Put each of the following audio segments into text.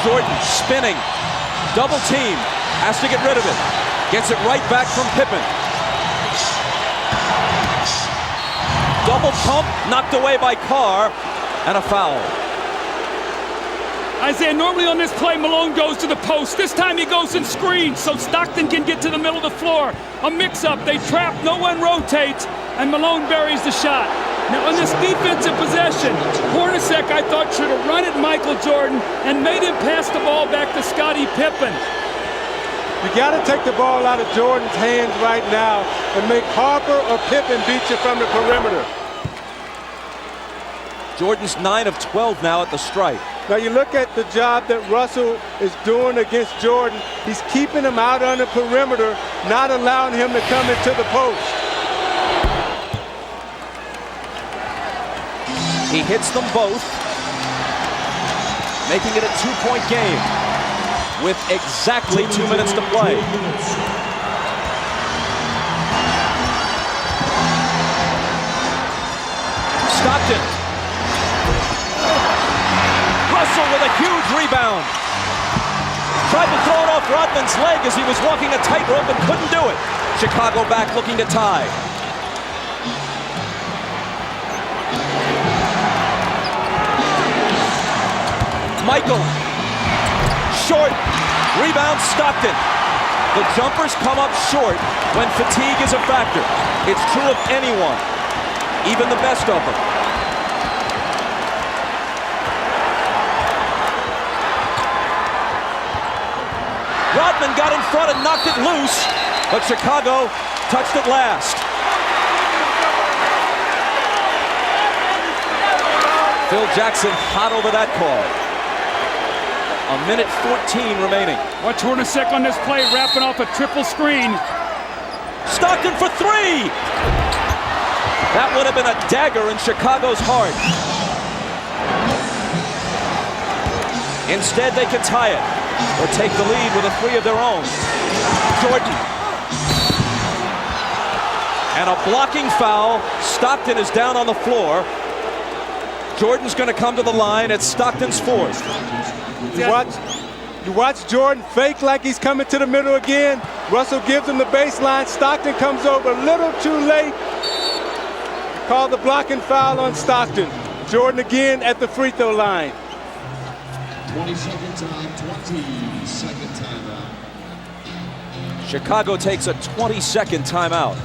Jordan spinning. Double team. Has to get rid of it. Gets it right back from Pippen. Double pump. Knocked away by Carr. And a foul. Isaiah, normally on this play, Malone goes to the post. This time he goes and screens so Stockton can get to the middle of the floor. A mix-up. They trap. No one rotates. And Malone buries the shot. Now, on this defensive possession, Hornacek, I thought, should have run at Michael Jordan and made him pass the ball back to Scottie Pippen. You got to take the ball out of Jordan's hands right now and make Harper or Pippen beat you from the perimeter. Jordan's 9 of 12 now at the stripe. Now you look at the job that Russell is doing against Jordan. He's keeping him out on the perimeter, not allowing him to come into the post. He hits them both, making it a 2-point game with exactly 2 minutes to play. Stockton. Russell with a huge rebound. Tried to throw it off Rodman's leg as he was walking a tightrope and couldn't do it. Chicago back looking to tie. Michael, short, rebound Stockton. The jumpers come up short when fatigue is a factor. It's true of anyone, even the best of them. Rodman got in front and knocked it loose, but Chicago touched it last. Phil Jackson hot over that call. A minute 14 remaining. Watch Hornacek on this play, wrapping off a triple screen. Stockton for 3! That would have been a dagger in Chicago's heart. Instead, they can tie it or take the lead with a 3 of their own. Jordan. And a blocking foul. Stockton is down on the floor. Jordan's going to come to the line. It's Stockton's 4th. You watch Jordan fake like he's coming to the middle again. Russell gives him the baseline. Stockton comes over a little too late. Call the blocking foul on Stockton. Jordan again at the free throw line. 20-second time, 20-second timeout. Chicago takes a 20-second timeout.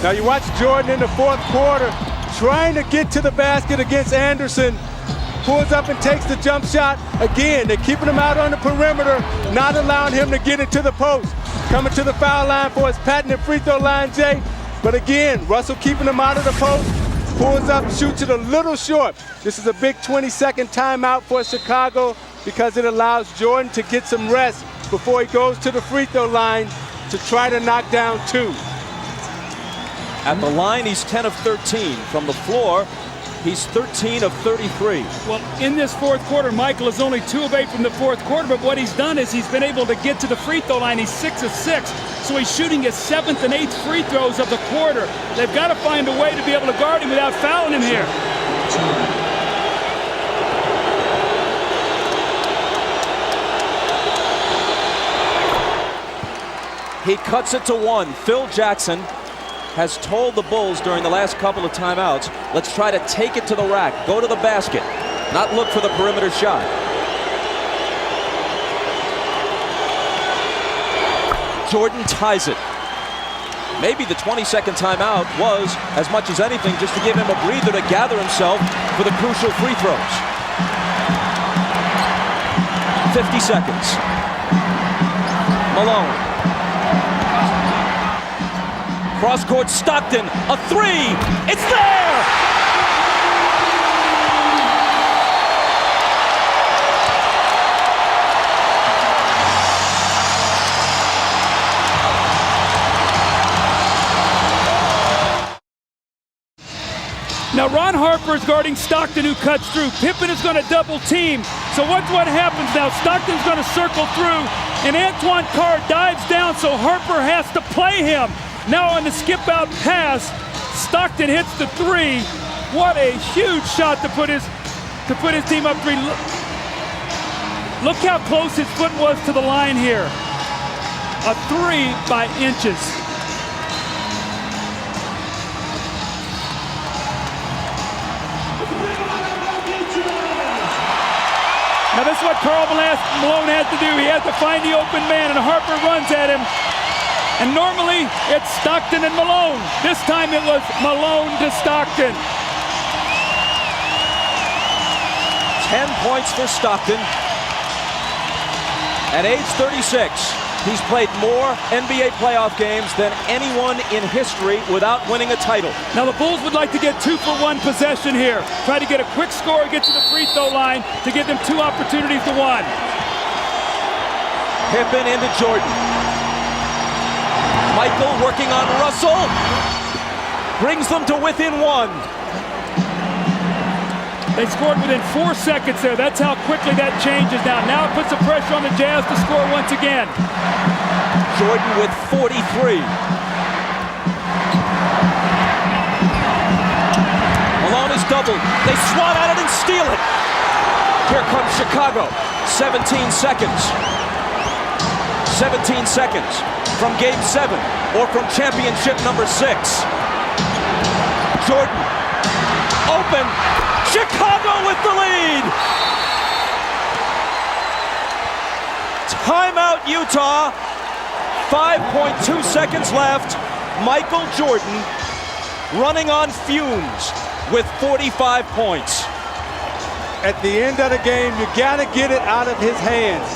Now you watch Jordan in the 4th quarter trying to get to the basket against Anderson. Pulls up and takes the jump shot. Again, they're keeping him out on the perimeter, not allowing him to get into the post. Coming to the foul line for his patented free throw line, Jay. But again, Russell keeping him out of the post. Pulls up, shoots it a little short. This is a big 20-second timeout for Chicago because it allows Jordan to get some rest before he goes to the free throw line to try to knock down 2. At the line, he's 10 of 13. From the floor, he's 13 of 33. Well, in this 4th quarter, Michael is only 2 of 8 from the 4th quarter, but what he's done is he's been able to get to the free throw line. He's 6 of 6, so he's shooting his 7th and 8th free throws of the quarter. They've got to find a way to be able to guard him without fouling him here. He cuts it to 1. Phil Jackson has told the Bulls during the last couple of timeouts, let's try to take it to the rack, go to the basket, not look for the perimeter shot. Jordan ties it. Maybe the 20-second timeout was, as much as anything, just to give him a breather to gather himself for the crucial free throws. 50 seconds. Malone. Cross-court Stockton, a 3, it's there! Now Ron Harper is guarding Stockton, who cuts through. Pippen is going to double team. So what happens now? Stockton's going to circle through, and Antoine Carr dives down, so Harper has to play him. Now on the skip out pass, Stockton hits the three. What a huge shot to put his team up three. Look how close his foot was to the line here. A three by inches. Now this is what Karl Malone had to do. He had to find the open man, and Harper runs at him. And normally it's Stockton and Malone. This time it was Malone to Stockton. 10 points for Stockton. At age 36, he's played more NBA playoff games than anyone in history without winning a title. Now the Bulls would like to get 2-for-1 possession here. Try to get a quick score, get to the free throw line to give them 2 opportunities to 1. Pippen into Jordan. Michael working on Russell. Brings them to within 1. They scored within 4 seconds there. That's how quickly that changes now. Now it puts the pressure on the Jazz to score once again. Jordan with 43. Malone is doubled. They swat at it and steal it. Here comes Chicago. 17 seconds. 17 seconds from Game 7 or from championship number 6. Jordan open. Chicago with the lead. Timeout, Utah. 5.2 seconds left. Michael Jordan running on fumes with 45 points. At the end of the game, you got to get it out of his hands.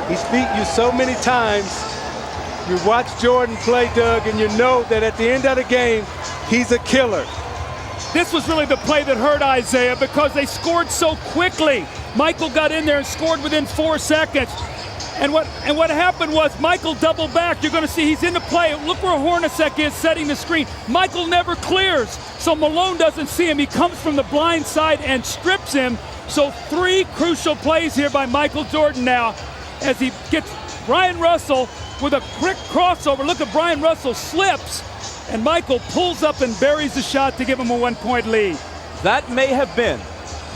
He's beat you so many times. You watch Jordan play, Doug, and you know that at the end of the game, he's a killer. This was really the play that hurt Isaiah because they scored so quickly. Michael got in there and scored within 4 seconds. And what happened was Michael doubled back. You're going to see he's in the play. Look where Hornacek is setting the screen. Michael never clears, so Malone doesn't see him. He comes from the blind side and strips him. So 3 crucial plays here by Michael Jordan now as he gets Brian Russell with a quick crossover. Look at Brian Russell slips, and Michael pulls up and buries the shot to give him a 1-point lead. That may have been,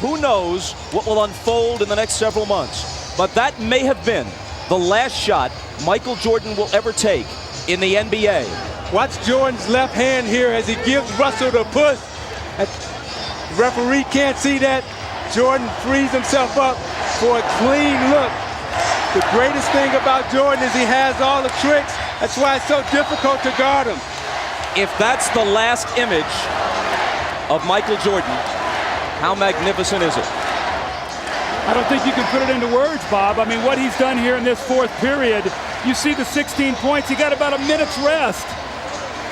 who knows what will unfold in the next several months, but that may have been the last shot Michael Jordan will ever take in the NBA. Watch Jordan's left hand here as he gives Russell the push. The referee can't see that. Jordan frees himself up for a clean look. The greatest thing about Jordan is he has all the tricks. That's why it's so difficult to guard him. If that's the last image of Michael Jordan, how magnificent is it? I don't think you can put it into words, Bob. I mean, what he's done here in this 4th period, you see the 16 points. He got about a minute's rest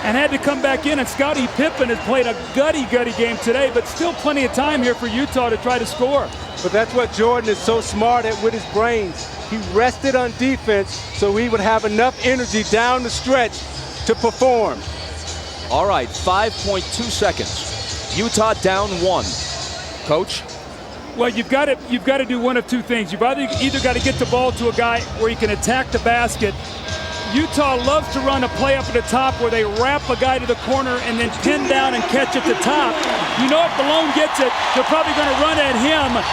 and had to come back in. And Scottie Pippen has played a gutty game today, but still plenty of time here for Utah to try to score. But that's what Jordan is so smart at with his brains. He rested on defense so he would have enough energy down the stretch to perform. All right, 5.2 seconds. Utah down 1. Coach? Well, you've got to do one of 2 things. You've either got to get the ball to a guy where he can attack the basket. Utah loves to run a play up at the top where they wrap a guy to the corner and then pin down and catch at the top. You know if Malone gets it, they're probably going to run at him.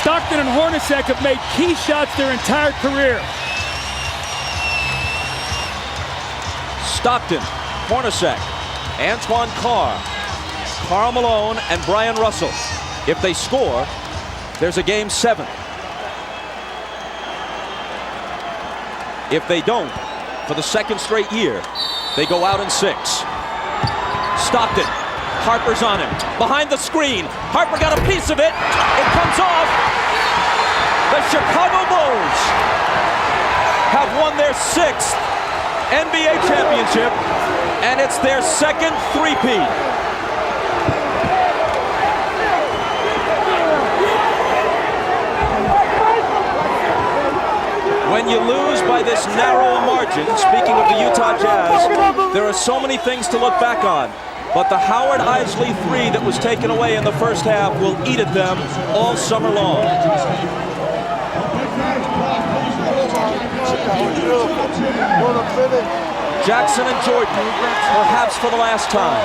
Stockton and Hornacek have made key shots their entire career. Stockton, Hornacek, Antoine Carr, Karl Malone, and Brian Russell. If they score, there's a Game 7. If they don't, for the 2nd straight year, they go out in 6. Stockton, Harper's on him. Behind the screen, Harper got a piece of it. It comes off. The Chicago Bulls have won their 6th NBA championship, and it's their 2nd three-peat. When you lose by by this narrow margin, speaking of the Utah Jazz, there are so many things to look back on. But the Howard Eisley three that was taken away in the first half will eat at them all summer long. Jackson and Jordan, perhaps for the last time.